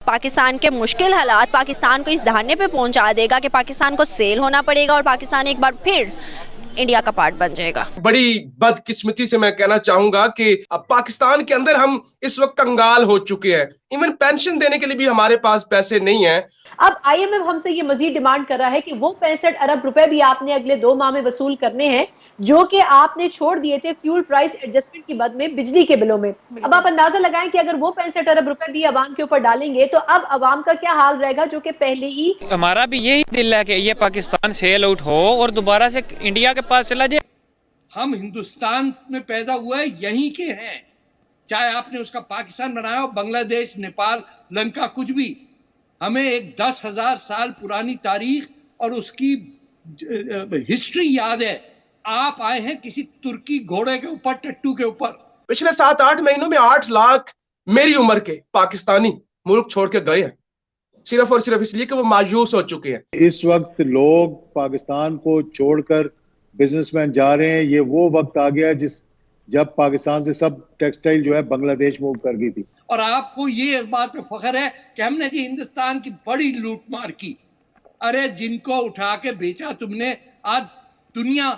पाकिस्तान के मुश्किल हालात पाकिस्तान को इस धरने पे पहुंचा देगा कि पाकिस्तान को सेल होना पड़ेगा और पाकिस्तान एक बार फिर इंडिया का पार्ट बन जाएगा। बड़ी बदकिस्मती से मैं कहना चाहूंगा कि अब पाकिस्तान के अंदर हम इस वक्त कंगाल हो चुके हैं। इवन पेंशन देने के लिए भी हमारे पास पैसे नहीं है। अब IMF हमसे ये मजीद डिमांड कर रहा है कि वो 65 अरब रुपए भी आपने अगले 2 माह में वसूल करने हैं, जो कि आपने छोड़ दिए थे फ्यूल प्राइस एडजस्टमेंट की बद में बिजली के बिलों में। अब आप अंदाजा लगाएं कि अगर वो 65 अरब रुपए भी अवाम के ऊपर डालेंगे तो अब अवाम का क्या हाल रहेगा, जो कि पहले ही। हमारा भी यही दिल है कि ये पाकिस्तान सेल आउट हो और दोबारा से इंडिया के पास चला जाए। हम हिंदुस्तान में पैदा हुए यहीं के हैं, चाहे आपने उसका पाकिस्तान बनाया हो, बांग्लादेश, नेपाल, लंका, कुछ भी। हमें एक 10,000 साल पुरानी तारीख और उसकी हिस्ट्री याद है। आप आए हैं किसी तुर्की घोड़े के ऊपर, टट्टू के ऊपर। पिछले 7-8 महीनों में 8 लाख मेरी उम्र के पाकिस्तानी मुल्क छोड़ के गए हैं, सिर्फ और सिर्फ इसलिए कि वो मायूस हो चुके हैं। इस वक्त लोग पाकिस्तान को छोड़कर बिजनेसमैन जा रहे हैं। ये वो वक्त आ गया जब पाकिस्तान से सब टेक्सटाइल जो है बांग्लादेश मूव कर गई थी। और आपको ये इस बात पे फख्र है कि हमने जी हिंदुस्तान की बड़ी लूट मार की। अरे जिनको उठा के बेचा तुमने, आज दुनिया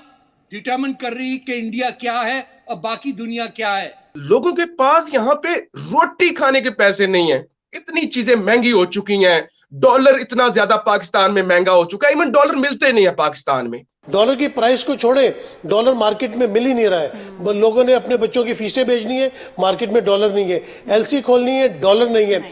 डिटरमिन कर रही कि इंडिया क्या है और बाकी दुनिया क्या है। लोगों के पास यहाँ पे रोटी खाने के पैसे नहीं है। इतनी चीजें महंगी हो चुकी हैं, डॉलर इतना ज्यादा पाकिस्तान में महंगा हो चुका है, इवन डॉलर मिलते नहीं है पाकिस्तान में। डॉलर की प्राइस को छोड़े, डॉलर मार्केट में मिल ही नहीं रहा है। लोगों ने अपने बच्चों की फीसें भेजनी है, मार्केट में डॉलर नहीं है। LC खोलनी है, डॉलर नहीं है।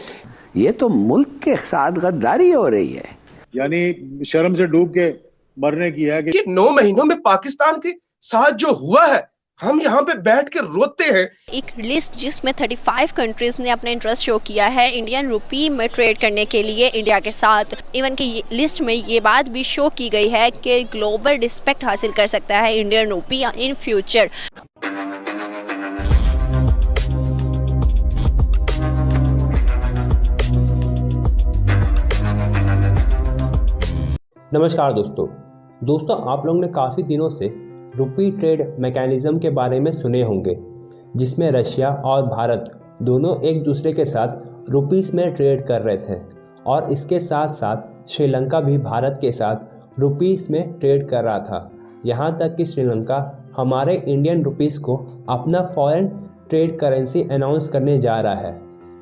ये तो मुल्क के साथ गद्दारी हो रही है, यानी शर्म से डूब के मरने की है कि 9 महीनों में पाकिस्तान के साथ जो हुआ है, हम यहाँ पे बैठ के रोते हैं। एक लिस्ट जिसमें 35 कंट्रीज ने अपना इंटरेस्ट शो किया है इंडियन रुपी में ट्रेड करने के लिए इंडिया के साथ। इवन की लिस्ट में ये बात भी शो की गई है कि ग्लोबल रिस्पेक्ट हासिल कर सकता है इंडियन रुपी इन फ्यूचर। नमस्कार दोस्तों, आप लोगों ने काफ़ी दिनों से रुपी ट्रेड मैकेनिज़्म के बारे में सुने होंगे, जिसमें रशिया और भारत दोनों एक दूसरे के साथ रुपीस में ट्रेड कर रहे थे और इसके साथ साथ श्रीलंका भी भारत के साथ रुपीस में ट्रेड कर रहा था। यहाँ तक कि श्रीलंका हमारे इंडियन रुपीस को अपना फॉरेन ट्रेड करेंसी अनाउंस करने जा रहा है,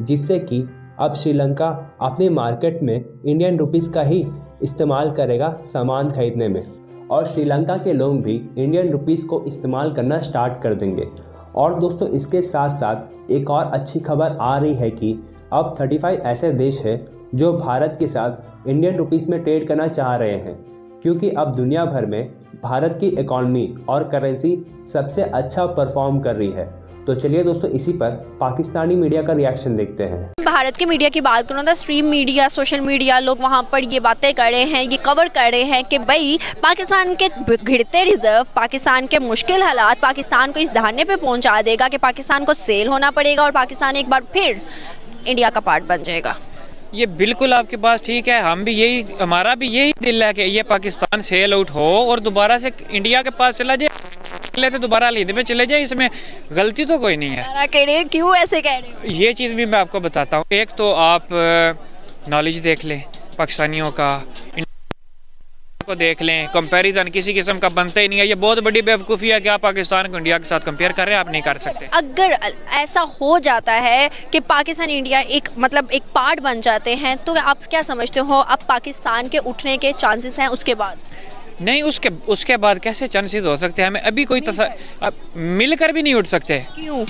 जिससे कि अब श्रीलंका अपने मार्केट में इंडियन रुपीस का ही इस्तेमाल करेगा सामान खरीदने में और श्रीलंका के लोग भी इंडियन रुपीस को इस्तेमाल करना स्टार्ट कर देंगे। और दोस्तों, इसके साथ साथ एक और अच्छी खबर आ रही है कि अब 35 ऐसे देश हैं जो भारत के साथ इंडियन रुपीस में ट्रेड करना चाह रहे हैं, क्योंकि अब दुनिया भर में भारत की इकॉनमी और करेंसी सबसे अच्छा परफॉर्म कर रही है। तो चलिए दोस्तों, इसी पर पाकिस्तानी मीडिया का रिएक्शन देखते हैं। भारत के मीडिया की बात करूँ तो स्ट्रीम मीडिया, सोशल मीडिया, लोग वहाँ पर ये बातें कर रहे हैं, ये कवर कर रहे हैं कि भाई पाकिस्तान के गिरते रिजर्व, पाकिस्तान के मुश्किल हालात पाकिस्तान को इस धरने पे पहुँचा देगा कि पाकिस्तान को सेल होना पड़ेगा और पाकिस्तान एक बार फिर इंडिया का पार्ट बन जाएगा। ये बिल्कुल आपकी बात ठीक है। हमारा भी यही दिल है कि ये पाकिस्तान सेल आउट हो और दोबारा से इंडिया के पास चला जाए, तो दोबारा लीद में चले जाए। इसमें गलती तो कोई नहीं है। क्यों ऐसे कह रहे हो? ये चीज़ भी मैं आपको बताता हूँ। एक तो आप नॉलेज देख लें पाकिस्तानियों का, को देख लें, कंपैरिजन किसी किस्म का बनता ही नहीं है। ये बहुत बड़ी बेवकूफ़ी है कि आप पाकिस्तान को इंडिया के साथ कंपेयर कर रहे हैं, आप नहीं कर सकते। अगर ऐसा हो जाता है कि पाकिस्तान इंडिया एक पार्ट बन जाते हैं, तो आप क्या समझते हो अब पाकिस्तान के उठने के चांसेस हैं उसके बाद? नहीं, उसके बाद कैसे चांसेस हो सकते हैं? हमें अभी कोई मिलकर भी नहीं उठ सकते। क्यों?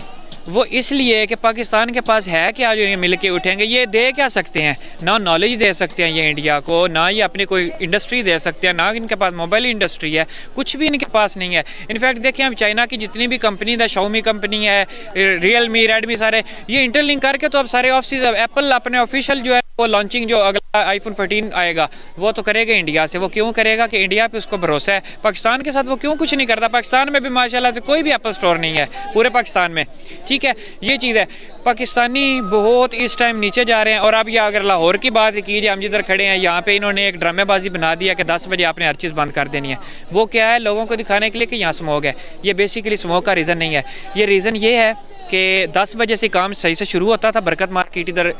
वो इसलिए कि पाकिस्तान के पास है क्या जो ये मिल के उठेंगे? ये दे क्या सकते हैं? ना नॉलेज दे सकते हैं ये इंडिया को, ना ये अपनी कोई इंडस्ट्री दे सकते हैं, ना इनके पास मोबाइल इंडस्ट्री है, कुछ भी इनके पास नहीं है। इनफैक्ट देखिए, हम चाइना की जितनी भी कंपनी है, शाओमी कंपनी है, रियलमी, रेडमी, सारे ये इंटरलिंक करके तो अब सारे ऑफिस, एप्पल अपने ऑफिशियल जो है वो लॉन्चिंग जो अगला iPhone 14 आएगा वो तो करेगा इंडिया से। वो क्यों करेगा? कि इंडिया पे उसको भरोसा है। पाकिस्तान के साथ वो क्यों कुछ नहीं करता? पाकिस्तान में भी माशाल्लाह से कोई भी एप्पल स्टोर नहीं है पूरे पाकिस्तान में, ठीक है। ये चीज़ है, पाकिस्तानी बहुत इस टाइम नीचे जा रहे हैं। और अब ये अगर लाहौर की बात कीजिए, हम जिधर खड़े हैं यहाँ पे इन्होंने एक ड्रामेबाजी बना दिया कि 10 बजे आपने हर चीज़ बंद कर देनी है। वो क्या है? लोगों को दिखाने के लिए कि यहाँ स्मोक है। ये बेसिकली स्मोक का रीज़न नहीं है। ये रीज़न ये है कि 10 बजे से काम सही से शुरू होता था बरकत मार्केट इधर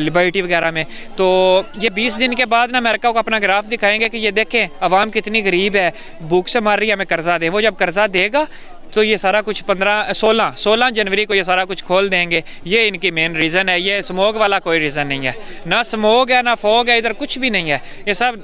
लिबर्टी वगैरह में, तो ये 20 दिन के बाद ना अमेरिका को अपना ग्राफ दिखाएंगे कि ये देखें अवाम कितनी गरीब है, भूख से मर रही है, हमें कर्जा दे। वो जब कर्जा देगा तो ये सारा कुछ 16 जनवरी को ये सारा कुछ खोल देंगे। ये इनकी मेन रीज़न है। ये स्मोक वाला कोई रीज़न नहीं है, ना स्मोक है ना फॉग है, इधर कुछ भी नहीं है। ये सब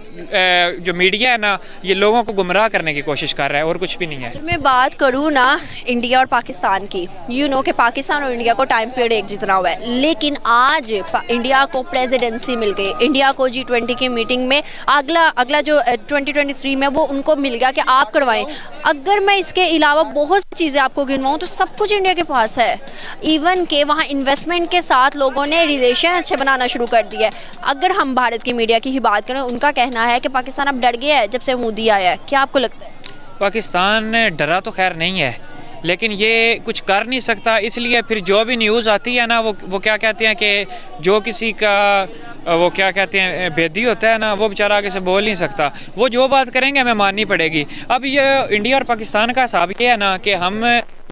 जो मीडिया है ना, ये लोगों को गुमराह करने की कोशिश कर रहा है और कुछ भी नहीं है। मैं बात करूँ ना इंडिया और पाकिस्तान की, कि पाकिस्तान और इंडिया को टाइम पीरियड एक जितना हुआ है, लेकिन आज इंडिया को प्रेसिडेंसी मिल गई। इंडिया को G20 की मीटिंग में अगला जो 2023 में वो उनको मिल गया कि आप करवाएं। अगर मैं इसके अलावा बहुत चीज़ें आपको गिनवाऊँ तो सब कुछ इंडिया के पास है। इवन के वहाँ इन्वेस्टमेंट के साथ लोगों ने रिलेशन अच्छे बनाना शुरू कर दिया है। अगर हम भारत की मीडिया की ही बात करें, उनका कहना है कि पाकिस्तान अब डर गया है जब से मोदी आया है। क्या आपको लगता है? पाकिस्तान डरा तो खैर नहीं है, लेकिन ये कुछ कर नहीं सकता, इसलिए फिर जो भी न्यूज़ आती है ना, वो क्या कहते हैं कि जो किसी का वो क्या कहते हैं बेदी होता है ना, वो बेचारा आगे से बोल नहीं सकता। वो जो बात करेंगे हमें माननी पड़ेगी। अब ये इंडिया और पाकिस्तान का हिसाब ये है ना कि हम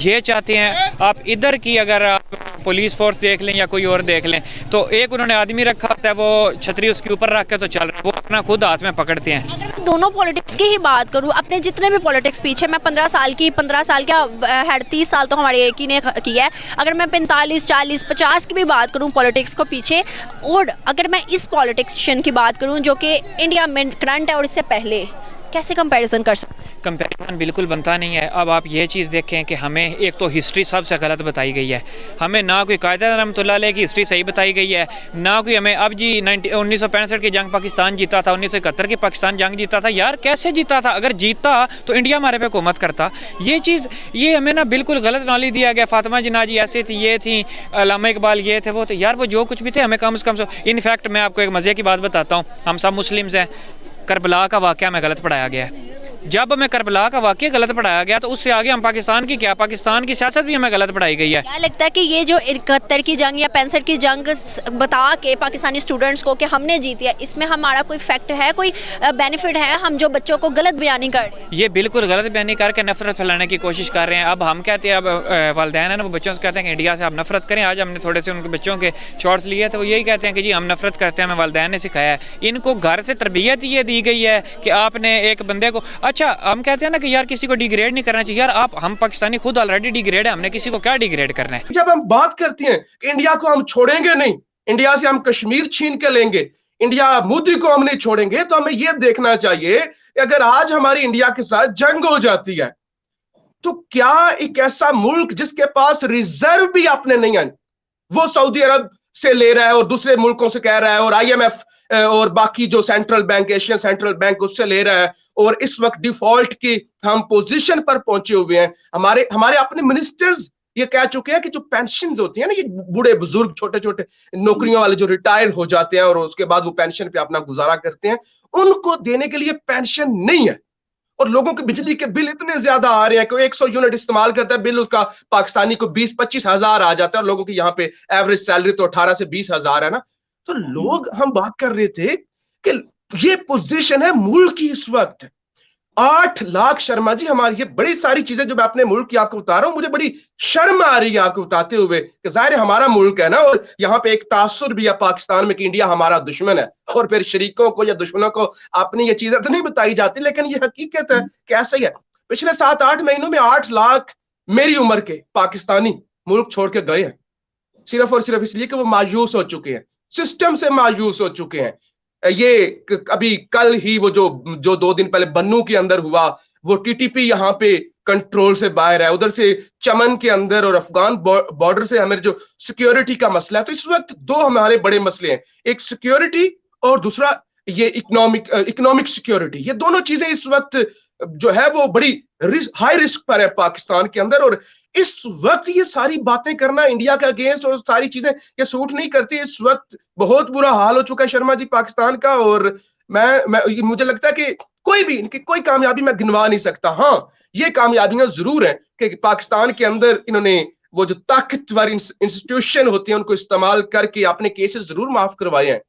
ये चाहते हैं, आप इधर की अगर आप पुलिस फोर्स देख लें या कोई और देख लें, तो एक उन्होंने आदमी रखा होता है, वो छतरी उसके ऊपर रख के तो चल रहा है, वो अपना खुद हाथ में पकड़ते हैं। अगर मैं दोनों पॉलिटिक्स की ही बात करूं, अपने जितने भी पॉलिटिक्स पीछे, मैं 15 साल का है, 30 साल तो हमारे एक ही ने किया है। अगर मैं 45, 40, 50 की भी बात करूं पॉलिटिक्स को पीछे, और अगर मैं इस पॉलिटिशियन की बात करूं जो कि इंडिया में करंट है और इससे पहले, कैसे कंपैरिजन कर सकते? कंपैरिजन बिल्कुल बनता नहीं है। अब आप ये चीज़ देखें कि हमें एक तो हिस्ट्री सबसे गलत बताई गई है। हमें ना कोई कायदा रहमतुल्लाह अलैह की हिस्ट्री सही बताई गई है, ना कोई हमें अब जी 1965 की जंग पाकिस्तान जीता था, 1971 की पाकिस्तान जंग जीता था। यार कैसे जीता था? अगर जीता तो इंडिया हमारे पे हुकूमत करता। ये हमें ना बिल्कुल गलत नॉलेज दिया गया। फातिमा जिन्ना जी ऐसे थी, ये थी, अल्लामा इकबाल ये थे, वो थे। यार वो जो कुछ भी थे हमें कम से कम इनफैक्ट मैं आपको एक मज़े की बात बताता हूँ, हम सब मुस्लिम्स हैं, करबला का वाक़या हमें गलत पढ़ाया गया है। जब हमें करबला का वाक़या गलत पढ़ाया गया तो उससे आगे हम पाकिस्तान की पाकिस्तान की सियासत भी हमें गलत पढ़ाई गई है। क्या लगता है कि ये जो 71 की जंग या 65 की जंग बता के पाकिस्तानी स्टूडेंट्स को कि हमने जीती है, इसमें हमारा कोई फैक्ट है, कोई बेनिफिट है? हम जो बच्चों को गलत बयानी कर रहे हैं, ये बिल्कुल गलत बयानी करके नफरत फैलाने की कोशिश कर रहे हैं। अब हम कहते हैं, अब वालिदैन है ना, वो बच्चों से कहते हैं कि इंडिया से आप नफरत करें। आज हमने थोड़े से उनके बच्चों के शॉर्ट्स लिए थे, वो यही कहते हैं कि जी हम नफरत करते हैं, हमें वालिदैन ने सिखाया है। इनको घर से तरबियत ये दी गई है कि आपने एक बंदे को, अच्छा हम कहते हैं कि यार किसी को डिग्रेड नहीं करना चाहिए। यार हम पाकिस्तानी खुद ऑलरेडी डिग्रेड है, हमने किसी को क्या डिग्रेड करना है? जब हम बात करते हैं कि इंडिया को हम छोड़ेंगे नहीं, इंडिया से हम कश्मीर छीन के लेंगे, इंडिया मोदी को हम नहीं छोड़ेंगे, तो हमें यह देखना चाहिए कि अगर आज हमारी इंडिया के साथ जंग हो जाती है तो क्या एक ऐसा मुल्क जिसके पास रिजर्व भी अपने नहीं है, वो सऊदी अरब से ले रहा है और दूसरे मुल्कों से कह रहा है, और IMF और बाकी जो central bank, Asian central bank, उससे ले रहा है, और इस वक्त डिफॉल्ट की हम पोजीशन पर पहुंचे हुए हैं। हमारे अपने मिनिस्टर्स ये कह चुके हैं कि जो पेंशन होती है ना, ये बूढ़े बुजुर्ग छोटे छोटे नौकरियों वाले जो रिटायर हो जाते हैं और उसके बाद वो पेंशन पे अपना गुजारा करते हैं, उनको देने के लिए पेंशन नहीं है। और लोगों के बिजली के बिल इतने ज्यादा आ रहे हैं कि 100 यूनिट इस्तेमाल करता है, बिल उसका पाकिस्तानी को 20-25 हजार आ जाता है, और लोगों की यहाँ पे एवरेज सैलरी तो 18 से 20 हजार है ना। तो लोग, हम बात कर रहे थे कि ये पोजीशन है मुल्क की इस वक्त। 8 लाख, शर्मा जी, हमारी ये बड़ी सारी चीजें जो मैं अपने मुल्क की आपको बता रहा हूं, मुझे बड़ी शर्म आ रही है आपको बताते हुए कि जाहिर हमारा मुल्क है ना, और यहाँ पे एक तासुर भी है पाकिस्तान में कि इंडिया हमारा दुश्मन है, और फिर शरीकों को या दुश्मनों को अपनी ये चीजें तो नहीं बताई जाती, लेकिन ये हकीकत है। कैसे है, पिछले 7-8 महीनों में 8 लाख मेरी उम्र के पाकिस्तानी मुल्क छोड़ के गए हैं, सिर्फ और सिर्फ इसलिए कि वो मायूस हो चुके हैं, सिस्टम से मायूस हो चुके हैं। ये अभी कल ही वो जो 2 दिन पहले बन्नू के अंदर हुआ, वो TTP यहाँ पे कंट्रोल से बाहर है, उधर से चमन के अंदर और अफगान बॉर्डर से हमारे जो सिक्योरिटी का मसला है। तो इस वक्त 2 हमारे बड़े मसले हैं, एक सिक्योरिटी और दूसरा ये इकोनॉमिक सिक्योरिटी। ये दोनों चीजें इस वक्त जो है वो बड़ी हाई रिस्क पर है पाकिस्तान के अंदर, और इस वक्त ये सारी बातें करना इंडिया के अगेंस्ट और सारी चीजें ये सूट नहीं करती। इस वक्त बहुत बुरा हाल हो चुका है शर्मा जी पाकिस्तान का, और मुझे लगता है कि इनकी कोई कामयाबी मैं गिनवा नहीं सकता। हाँ, ये कामयाबियां जरूर हैं कि पाकिस्तान के अंदर इन्होंने वो जो ताकतवर इंस्टीट्यूशन होते हैं उनको इस्तेमाल करके अपने केसेस जरूर माफ करवाए हैं,